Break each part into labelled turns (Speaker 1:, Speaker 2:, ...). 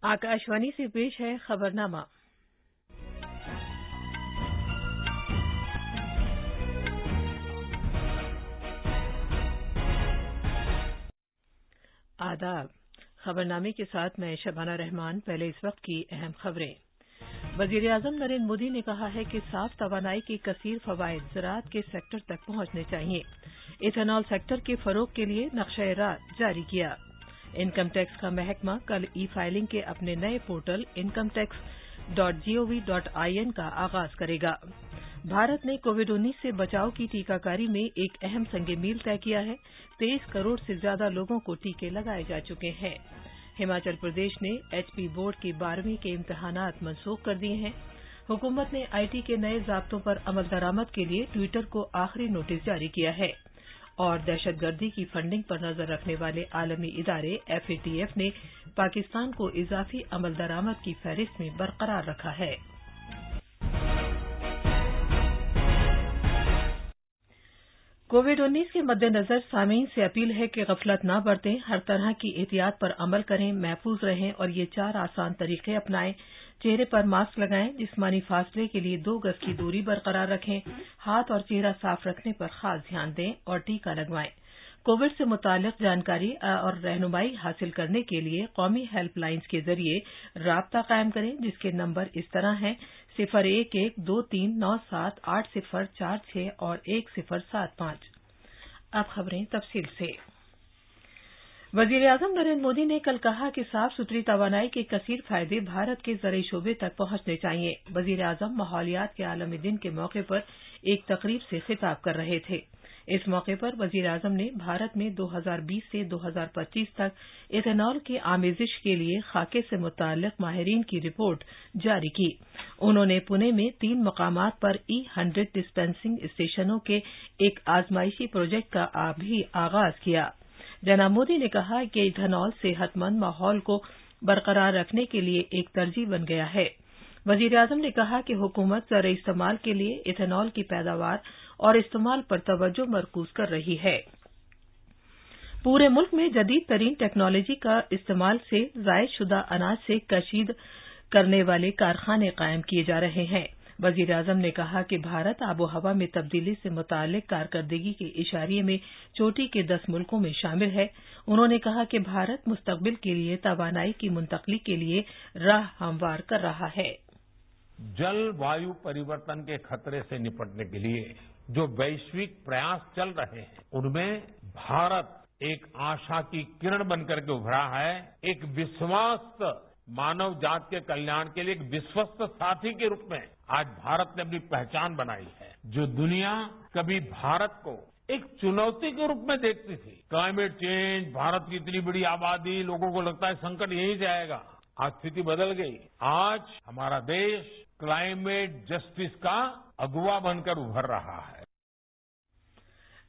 Speaker 1: आकाशवाणी से पेश है खबरनामा। आदाब। खबरनामे के साथ मैं शबाना रहमान। पहले इस वक्त की अहम खबरें। वजीर आजम नरेंद्र मोदी ने कहा है कि साफ तवानाई के कसीर फवायद ज़राअत के सेक्टर तक पहुंचने चाहिए। इथेनॉल सेक्टर के फरोग के लिए नक्शा राह जारी किया। इनकम टैक्स का महकमा कल ई फाइलिंग के अपने नए पोर्टल incometax.gov.in का आगाज करेगा। भारत ने कोविड-19 से बचाव की टीकाकारी में एक अहम संग मील तय किया है। 23 करोड़ से ज्यादा लोगों को टीके लगाए जा चुके हैं। हिमाचल प्रदेश ने HP बोर्ड के 12वीं के इम्तिहानात मनसूख कर दिए हैं। हुकूमत ने IT के नए ज़ाब्तों पर अमल दरामद के लिए ट्विटर को आखिरी नोटिस जारी किया है। और दहशतगर्दी की फंडिंग पर नजर रखने वाले आलमी इदारे FATF ने पाकिस्तान को इजाफी अमल दरामद की फहरिस्त में बरकरार रखा है। कोविड-19 के मद्देनजर सामीन से अपील है कि गफलत न बरतें, हर तरह की एहतियात पर अमल करें, महफूज रहें और ये 4 आसान तरीके अपनाएं। चेहरे पर मास्क लगाएं, जिस्मानी फासले के लिए 2 गज की दूरी बरकरार रखें, हाथ और चेहरा साफ रखने पर खास ध्यान दें और टीका लगवाएं। कोविड से मुताल्लिक जानकारी और रहनुमाई हासिल करने के लिए कौमी हेल्पलाइंस के जरिए राब्ता कायम करें, जिसके नंबर इस तरह हैं 0112397804 और 1075। अब खबरें तफसील से। वजीर आजम नरेंद्र मोदी ने कल कहा कि साफ सुथरी तवानाई के कसीर फायदे भारत के ज़रई शोबे तक पहुंचने चाहिए। वजीर आजम माहौलियात के आलमी दिन के मौके पर एक तकरीब से खिताब कर रहे थे। इस मौके पर वजीर आजम ने भारत में 2020 से 2025 तक इथेनॉल की आमेजिश के लिए खाके से मुताल्लिक माहिरीन की रिपोर्ट जारी की। उन्होंने पुणे में 3 मकामात पर E100 डिस्पेंसिंग स्टेशनों के एक आजमाइशी प्रोजेक्ट का भी आगाज किया। जनाब मोदी ने कहा कि इथेनॉल सेहतमंद माहौल को बरकरार रखने के लिए एक तरजीह बन गया है। वजीर आजम ने कहा कि हुकूमत ज़र इस्तेमाल के लिए इथेनॉल की पैदावार और इस्तेमाल पर तवज्जो मरकूज कर रही है। पूरे मुल्क में जदीद तरीन टेक्नोलॉजी का इस्तेमाल से ज़ायद शुदा अनाज से कशीद करने वाले कारखाने कायम किए जा रहे हैं। वजीर आजम ने कहा कि भारत आबो हवा में तब्दीली से मुताल्लिक कारकर्दगी के इशारे में चोटी के 10 मुल्कों में शामिल है। उन्होंने कहा कि भारत मुस्तकबिल के लिए तवानाई की मुंतकली के लिए राह हमवार कर रहा है।
Speaker 2: जलवायु परिवर्तन के खतरे से निपटने के लिए जो वैश्विक प्रयास चल रहे हैं, उनमें भारत एक आशा की किरण बनकर के उभरा है। एक विश्वस्त मानव जात के कल्याण के लिए एक विश्वस्त साथी के रूप में आज भारत ने अपनी पहचान बनाई है। जो दुनिया कभी भारत को एक चुनौती के रूप में देखती थी, क्लाइमेट चेंज, भारत की इतनी बड़ी आबादी, लोगों को लगता है संकट यहीं से आएगा, आज स्थिति बदल गई। आज हमारा देश क्लाइमेट जस्टिस का अगुवा बनकर उभर रहा है।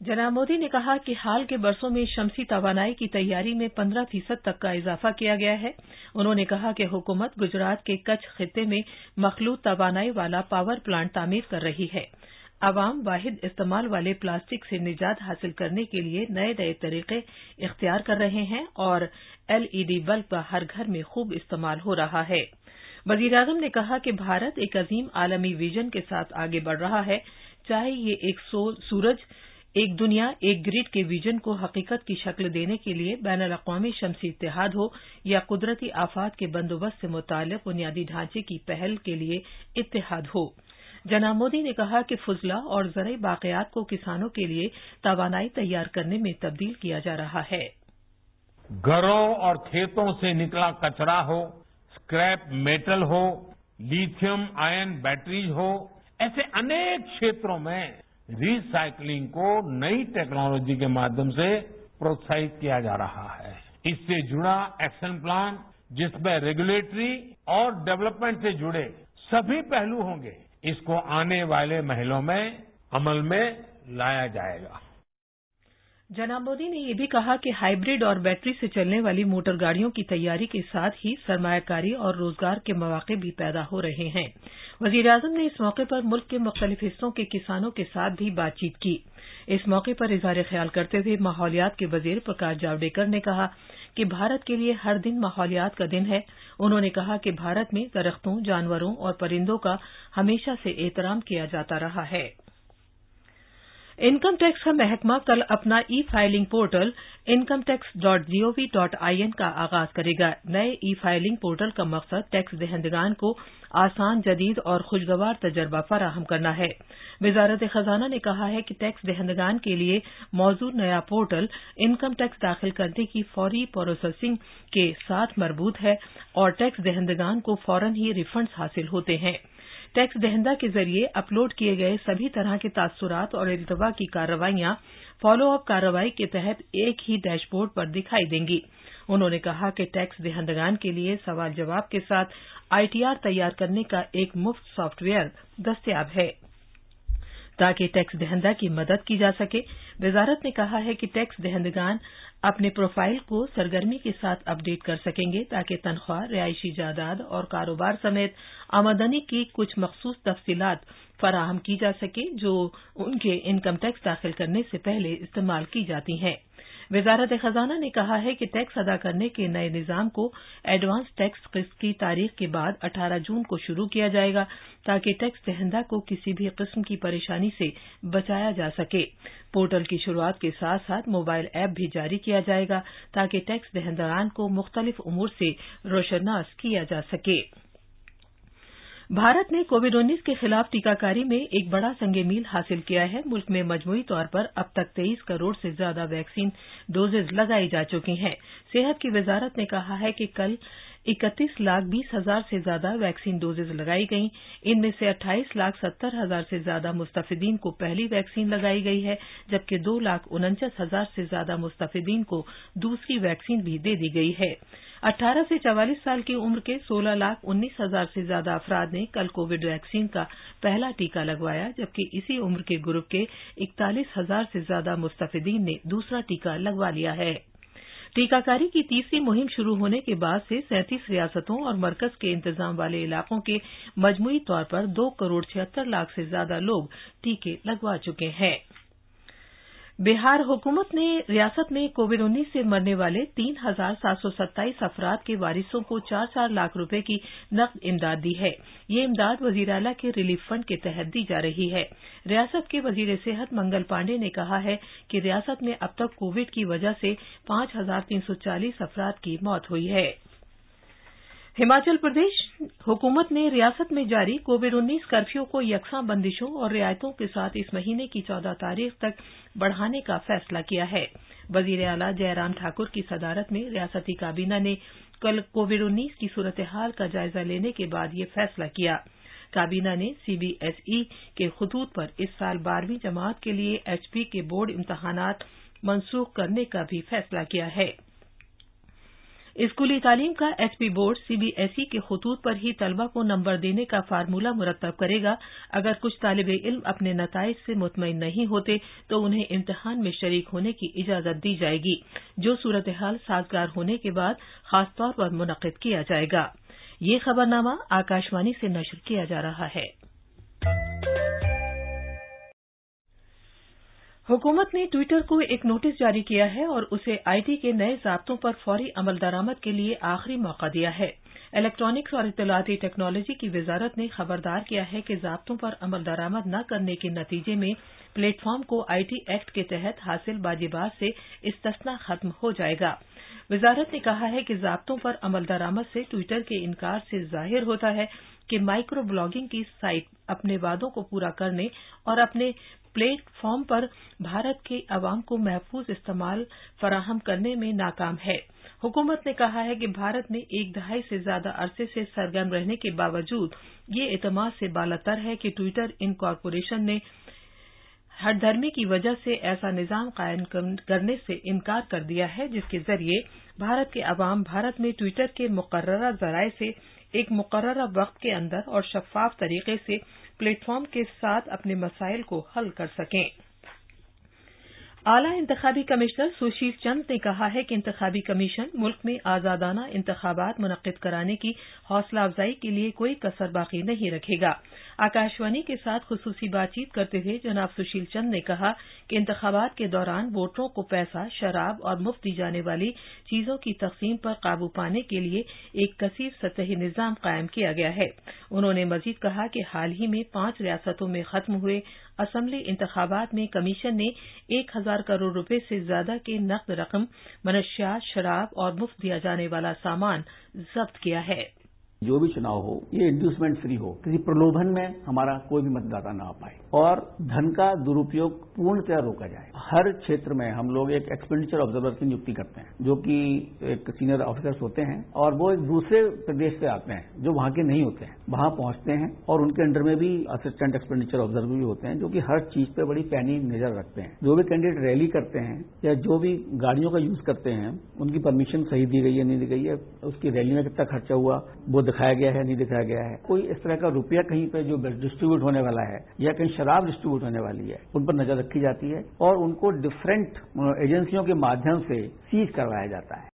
Speaker 1: जनाब मोदी ने कहा कि हाल के बरसों में शमसी तवानाई की तैयारी में 15% तक का इजाफा किया गया है। उन्होंने कहा कि हुकूमत गुजरात के कच्छ खित्ते में मखलूत तवानाई वाला पावर प्लांट तामीर कर रही है। अवाम वाहिद इस्तेमाल वाले प्लास्टिक से निजात हासिल करने के लिए नए नए तरीके इख्तियार कर रहे हैं और LED बल्ब का हर घर में खूब इस्तेमाल हो रहा है। वजीर आजम ने कहा कि भारत एक अजीम आलमी विजन के साथ आगे बढ़ रहा है, चाहे ये एक सूरज एक दुनिया एक ग्रिड के विजन को हकीकत की शक्ल देने के लिए बैनुल-अक़वामी शमसी इत्तेहाद हो या कुदरती आफात के बंदोबस्त से मुताल्लिक़ बुनियादी ढांचे की पहल के लिए इत्तेहाद हो। जनाब मोदी ने कहा कि फुजला और ज़रई बाक़ियात को किसानों के लिए तवानाई तैयार करने में तब्दील किया जा रहा है।
Speaker 2: घरों और खेतों से निकला कचरा हो, स्क्रैप मेटल हो, लिथियम आयन बैटरीज हो, ऐसे अनेक क्षेत्रों में रिसाइकलिंग को नई टेक्नोलॉजी के माध्यम से प्रोत्साहित किया जा रहा है। इससे जुड़ा एक्शन प्लान, जिसमें रेगुलेटरी और डेवलपमेंट से जुड़े सभी पहलू होंगे, इसको आने वाले महीनों में अमल में लाया जाएगा।
Speaker 1: जनाब मोदी ने यह भी कहा कि हाइब्रिड और बैटरी से चलने वाली मोटर गाड़ियों की तैयारी के साथ ही सरमायाकारी और रोजगार के मौके भी पैदा हो रहे हैं। वजीर आजम ने इस मौके पर मुल्क के मुख्तलिफ हिस्सों के किसानों के साथ भी बातचीत की। इस मौके पर इज़हार ख्याल करते हुए माहौलियात के वजीर प्रकाश जावड़ेकर ने कहा कि भारत के लिए हर दिन माहौलियात का दिन है उन्होंने कहा कि भारत में दरख्तों, जानवरों और परिंदों का हमेशा से एहतराम किया जाता रहा है। इनकम टैक्स का महकमा कल अपना ई फाइलिंग पोर्टल incometax.gov.in का आगाज करेगा। नए ई फाइलिंग पोर्टल का मकसद टैक्स दहंदगान को आसान, जदीद और खुशगवार तजर्बा फराहम करना है। वजारत खजाना ने कहा है कि टैक्स दहंदगान के लिए मौजूद नया पोर्टल इनकम टैक्स दाखिल करने की फौरी प्रोसेसिंग के साथ मरबूत है और टैक्स दहंदगान को फौरन ही रिफंड्स हासिल होते हैं। टैक्स दहंदा के जरिए अपलोड किए गए सभी तरह के तासुरात और इल्तवा की कार्रवाइयां फॉलो अप कार्रवाई के तहत एक ही डैशबोर्ड पर दिखाई देंगी। उन्होंने कहा कि टैक्स दहंदगान के लिए सवाल जवाब के साथ आईटीआर तैयार करने का एक मुफ्त सॉफ्टवेयर दस्तयाब है ताकि टैक्स दहंदा की मदद की जा सके। वजारत ने कहा है कि टैक्स दहंदगान अपने प्रोफाइल को सरगर्मी के साथ अपडेट कर सकेंगे ताकि तनख्वाह, रिहायशी जायदाद और कारोबार समेत आमदनी की कुछ मखसूस तफसीलात फराहम की जा सके जो उनके इनकम टैक्स दाखिल करने से पहले इस्तेमाल की जाती हैं। वजारत खजाना ने कहा है कि टैक्स अदा करने के नए निजाम को एडवांस टैक्स किस्त की तारीख के बाद 18 जून को शुरू किया जाएगा ताकि टैक्स दहंदा को किसी भी किस्म की परेशानी से बचाया जा सके। पोर्टल की शुरुआत के साथ साथ मोबाइल ऐप भी जारी किया जाएगा ताकि टैक्स दहंदगान को मुख्तलिफ उमूर से रोशनास किया जा सके। भारत ने कोविड-19 के खिलाफ टीकाकारी में एक बड़ा संग मील हासिल किया है। मुल्क में मजमूई तौर पर अब तक 23 करोड़ से ज्यादा वैक्सीन डोजेज लगाई जा चुकी हैं। सेहत की वजारत ने कहा है कि कल 31,20,000 से ज्यादा वैक्सीन डोजेज लगाई गईं। इनमें से 28,70,000 से ज्यादा मुस्तफिदीन को पहली वैक्सीन लगाई गई है जबकि 2,49,000 से ज्यादा मुस्तफिदीन को दूसरी वैक्सीन भी दे दी गई है। 18 से 44 साल की उम्र के 16,19,000 से ज्यादा अफराद ने कल कोविड वैक्सीन का पहला टीका लगवाया जबकि इसी उम्र के ग्रुप के 41,000 से ज्यादा मुस्तफिदीन ने दूसरा टीका लगवा लिया है। टीकाकारी की तीसरी मुहिम शुरू होने के बाद से 37 रियासतों और मरकज के इंतजाम वाले इलाकों के मजमूई तौर पर 2 करोड़ 76 लाख से ज्यादा लोग टीके लगवा चुके हैं। बिहार हुकूमत ने रियासत में कोविड-19 से मरने वाले 3,727 अफराद के वारिसों को 4-4 लाख रुपए की नकद इमदाद दी है। ये इमदाद वजीर आला के रिलीफ फंड के तहत दी जा रही है। रियासत के वजीर सेहत मंगल पांडे ने कहा है कि रियासत में अब तक कोविड की वजह से 5,340 अफराद की मौत हुई है। हिमाचल प्रदेश हुकूमत ने रियासत में जारी कोविड-19 कर्फ्यू को यकसा बंदिशों और रियायतों के साथ इस महीने की 14 तारीख तक बढ़ाने का फैसला किया है। वजीर आला जयराम ठाकुर की सदारत में रियासती काबीना ने कल कोविड-19 की सूरत हाल का जायजा लेने के बाद ये फैसला किया। काबीना ने सीबीएसई के खतूत पर इस साल 12वीं जमात के लिए एचपी के बोर्ड इम्तहानात मनसूख करने का भी फैसला किया है। स्कूली तालीम का एचपी बोर्ड सीबीएसई के खतूत पर ही तलबा को नंबर देने का फार्मूला मुरत्तब करेगा। अगर कुछ तालिब इल्म अपने नताइज से मुतमईन नहीं होते तो उन्हें इम्तिहान में शरीक होने की इजाजत दी जाएगी जो सूरत हाल साजगार होने के बाद खासतौर पर मुनक्किद किया जाएगा। ये खबरनामा आकाशवाणी से नशर किया जा रहा है। हुकूमत ने ट्विटर को एक नोटिस जारी किया है और उसे आईटी के नए ज़ाब्तों पर फौरी अमल दरामद के लिए आखिरी मौका दिया है। इलेक्ट्रॉनिक्स और इत्तलाती टेक्नोलॉजी की वजारत ने खबरदार किया है कि ज़ाब्तों पर अमल दरामद न करने के नतीजे में प्लेटफॉर्म को आईटी एक्ट के तहत हासिल बाजीबात से इस्तिस्ना खत्म हो जाएगा। वजारत ने कहा है कि ज़ाब्तों पर अमल दरामद से ट्विटर के इनकार से जाहिर होता है कि माइक्रो ब्लॉगिंग की साइट अपने वादों को पूरा करने और अपने प्लेटफॉर्म पर भारत के अवाम को महफूज इस्तेमाल फराहम करने में नाकाम है। हुकूमत ने कहा है कि भारत में एक दहाई से ज्यादा अरसे से सरगर्म रहने के बावजूद ये एतमाद से बालातर है कि ट्विटर इनकॉर्पोरेशन ने हठधर्मी की वजह से ऐसा निजाम कायम करने से इनकार कर दिया है जिसके जरिए भारत के अवाम भारत में ट्विटर के मुकर्ररा जराये से एक मुकर्ररा वक्त के अंदर और शफाफ तरीके से प्लेटफॉर्म के साथ अपने मसाइल को हल कर सकें। आला इंतखाबी कमिश्नर सुशील चंद ने कहा है कि इंतखाबी कमीशन मुल्क में आजादाना इंतखाबात मुनक्किद कराने की हौसला अफजाई के लिए कोई कसर बाकी नहीं रखेगा। आकाशवाणी के साथ खुसूसी बातचीत करते हुए जनाब सुशील चंद ने कहा कि इंतखाबात के दौरान वोटरों को पैसा, शराब और मुफ्त दी जाने वाली चीजों की तकसीम पर काबू पाने के लिए एक कसीर सतही निजाम कायम किया गया है। उन्होंने मजीद कहा कि हाल ही में 5 रियासतों में खत्म हुए असेंबली इंतखाबात में कमीशन ने 1000 करोड़ रुपए से ज्यादा के नकद रकम, मनशियात, शराब और मुफ्त दिया जाने वाला सामान जब्त किया है।
Speaker 3: जो भी चुनाव हो ये इंड्यूसमेंट फ्री हो, किसी प्रलोभन में हमारा कोई भी मतदाता ना आ पाए और धन का दुरुपयोग पूर्णतः रोका जाए। हर क्षेत्र में हम लोग एक एक्सपेंडिचर ऑब्जर्वर की नियुक्ति करते हैं, जो कि एक सीनियर ऑफिसर्स होते हैं और वो एक दूसरे प्रदेश से आते हैं जो वहां के नहीं होते हैं, वहां पहुंचते हैं और उनके अंडर में भी असिस्टेंट एक्सपेंडिचर ऑब्जर्वर भी होते हैं, जो कि हर चीज पे बड़ी पैनी नजर रखते हैं। जो भी कैंडिडेट रैली करते हैं या जो भी गाड़ियों का यूज करते हैं, उनकी परमिशन सही दी गई है नहीं दी गई है, उसकी रैली में कितना खर्चा हुआ वो दिखाया गया है नहीं दिखाया गया है, कोई इस तरह का रुपया कहीं पे जो डिस्ट्रीब्यूट होने वाला है या कहीं शराब डिस्ट्रीब्यूट होने वाली है, उन पर नजर रखी जाती है और उनको डिफरेंट एजेंसियों के माध्यम से सीज करवाया जाता है।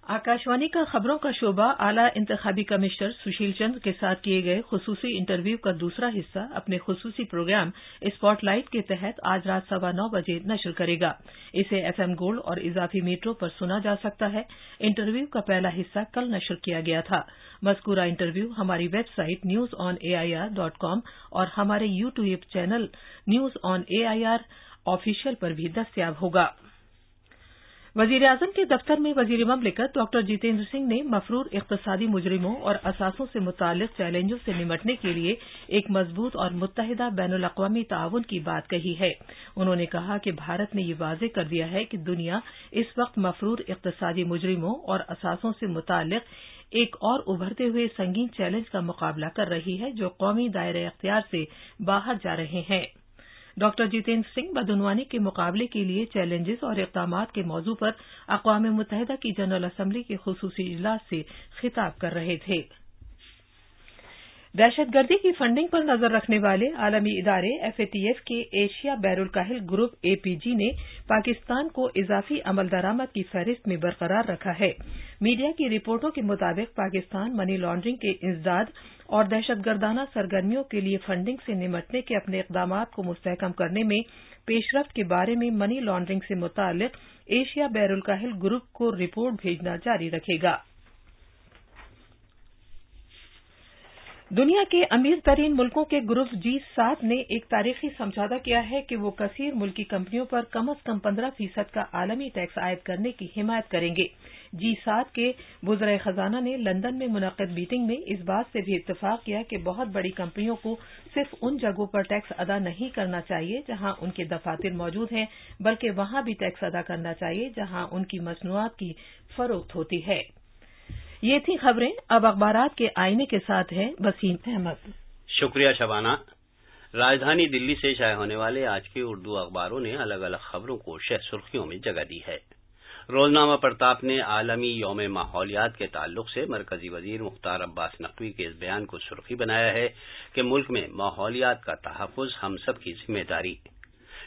Speaker 1: आकाशवाणी का खबरों का शोबा आला इंतखाबी कमिश्नर सुशील चंद के साथ किए गए खुसूसी इंटरव्यू का दूसरा हिस्सा अपने खुसूसी प्रोग्राम स्पॉटलाइट के तहत आज रात 9:15 बजे नशर करेगा। इसे FM गोल्ड और इजाफी मीटरों पर सुना जा सकता है। इंटरव्यू का पहला हिस्सा कल नशर किया गया था। मज़कूरा इंटरव्यू हमारी वेबसाइट newsonair.com और हमारे YouTube channel news on AIR official पर भी दस्तयाब होगा। वजीर-ए-आज़म के दफ्तर में वजीर ममलिकत डॉक्टर जितेंद्र सिंह ने मफरूर इक़्तिसादी मुजरिमों और असासों से मुताल्लिक़ चैलेंजों से निमटने के लिए एक मजबूत और मुत्तहिदा बैनुल-अक़वामी ताउन की बात कही है। उन्होंने कहा कि भारत ने ये वाज़ेह कर दिया है कि दुनिया इस वक्त मफरूर इक़्तिसादी मुजरिमों और असासों से मुताल्लिक़ एक और उभरते हुए संगीन चैलेंज का मुकाबला कर रही है, जो कौमी दायरे इख्तियार से बाहर जा रहे हैं। डॉक्टर जितेंद्र सिंह बदउनवानी के मुकाबले के लिए चैलेंजेस और इक़दामात के मौजू पर अक़वाम मुत्तहिदा की जनरल असम्बली के खुसूसी इजलास से खिताब कर रहे थे। दहशतगर्दी की फंडिंग पर नजर रखने वाले आलमी इदारे FATF के एशिया बैरुल काहिल ग्रुप APG ने पाकिस्तान को इजाफी अमल दरामद की फहरिस्त में बरकरार रखा है। मीडिया की रिपोर्टों के मुताबिक पाकिस्तान मनी लॉन्ड्रिंग के इंसदाद और दहशतगर्दाना सरगर्मियों के लिए फंडिंग से निमटने के अपने इक़दामात को मुस्तहकम करने में पेशरफ्त के बारे में मनी लॉन्ड्रिंग से मुताल्लिक़ एशिया बैरुल काहिल ग्रुप को रिपोर्ट भेजना जारी रखेगा। दुनिया के अमीर तरीन मुल्कों के ग्रुप G7 ने एक तारीखी समझौता किया है कि वो कसीर मुल्की कंपनियों पर कम से कम 15% का आलमी टैक्स आयद करने की हिमायत करेंगे। G7 के वुज़राए खजाना ने लंदन में मुनक़्क़िद मीटिंग में इस बात से भी इत्तफाक किया कि बहुत बड़ी कंपनियों को सिर्फ उन जगहों पर टैक्स अदा नहीं करना चाहिए जहां उनके दफातर मौजूद हैं, बल्कि वहां भी टैक्स अदा करना चाहिए जहां उनकी मसनूआत की फरोख्त होती है। ये थी खबरें। अब अखबारात के आईने के साथ हैं वसीम अहमद।
Speaker 4: शुक्रिया शबाना। राजधानी दिल्ली से शाये होने वाले आज के उर्दू अखबारों ने अलग अलग खबरों को शह सुर्खियों में जगह दी है। रोजनामा प्रताप ने आलमी यौम माहौलियात के ताल्लुक से मरकजी वजीर मुख्तार अब्बास नकवी के इस बयान को सुर्खी बनाया है कि मुल्क में माहौलियात का तहफ़्फ़ुज़ हम सब की जिम्मेदारी।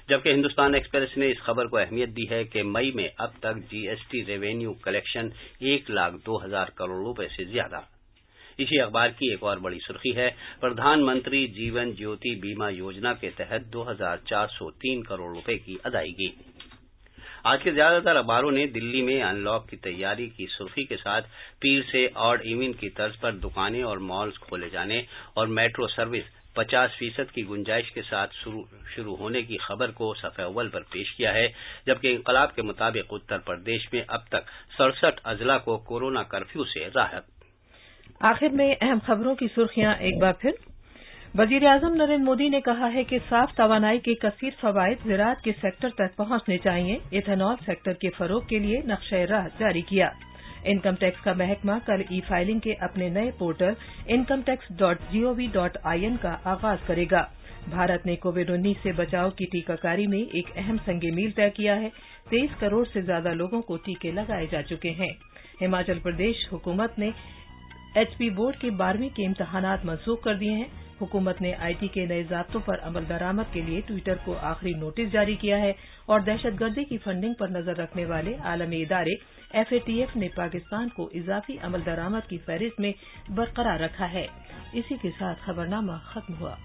Speaker 4: जबकि हिंदुस्तान एक्सप्रेस ने इस खबर को अहमियत दी है कि मई में अब तक GST रेवेन्यू कलेक्शन 1,02,000 करोड़ रुपए से ज्यादा। इसी अखबार की एक और बड़ी सुर्खी है, प्रधानमंत्री जीवन ज्योति बीमा योजना के तहत 2,403 करोड़ रुपए की अदायगी। आज के ज्यादातर अखबारों ने दिल्ली में अनलॉक की तैयारी की सुर्खी के साथ पीर से ऑड इवन की तर्ज पर दुकानें और मॉल्स खोले जाने और मेट्रो सर्विस 50% की गुंजाइश के साथ शुरू होने की खबर को सफ़े अव्वल पर पेश किया है। जबकि इंकलाब के मुताबिक उत्तर प्रदेश में अब तक 67 अजला को कोरोना कर्फ्यू से राहत।
Speaker 1: आखिर में अहम खबरों की सुर्खियां एक बार फिर। वजीर-ए-आज़म नरेंद्र मोदी ने कहा है कि साफ तवानाई के कसीर फवायद ज़राअत के सेक्टर तक पहुंचने चाहिए। इथेनॉल सेक्टर के फरोग के लिए नक्शे राह जारी किया। इनकम टैक्स का महकमा कल ई फाइलिंग के अपने नए पोर्टल incometax.gov.in का आगाज करेगा। भारत ने कोविड-19 से बचाव की टीकाकारी में एक अहम संग मील तय किया है। 23 करोड़ से ज्यादा लोगों को टीके लगाए जा चुके हैं। हिमाचल प्रदेश हुकूमत ने HP बोर्ड के 12वीं के इम्तहानात मनसूख कर दिए हैं। हुकूमत ने आईटी के नए ज़ाब्तों पर अमल दरामद के लिए ट्विटर को आखिरी नोटिस जारी किया है और दहशतगर्दी की फंडिंग पर नजर रखने वाले आलमी इदारे FATF ने पाकिस्तान को इजाफी अमल दरामद की फहरिस्त में बरकरार रखा है। इसी के साथ खबरनामा खत्म हुआ।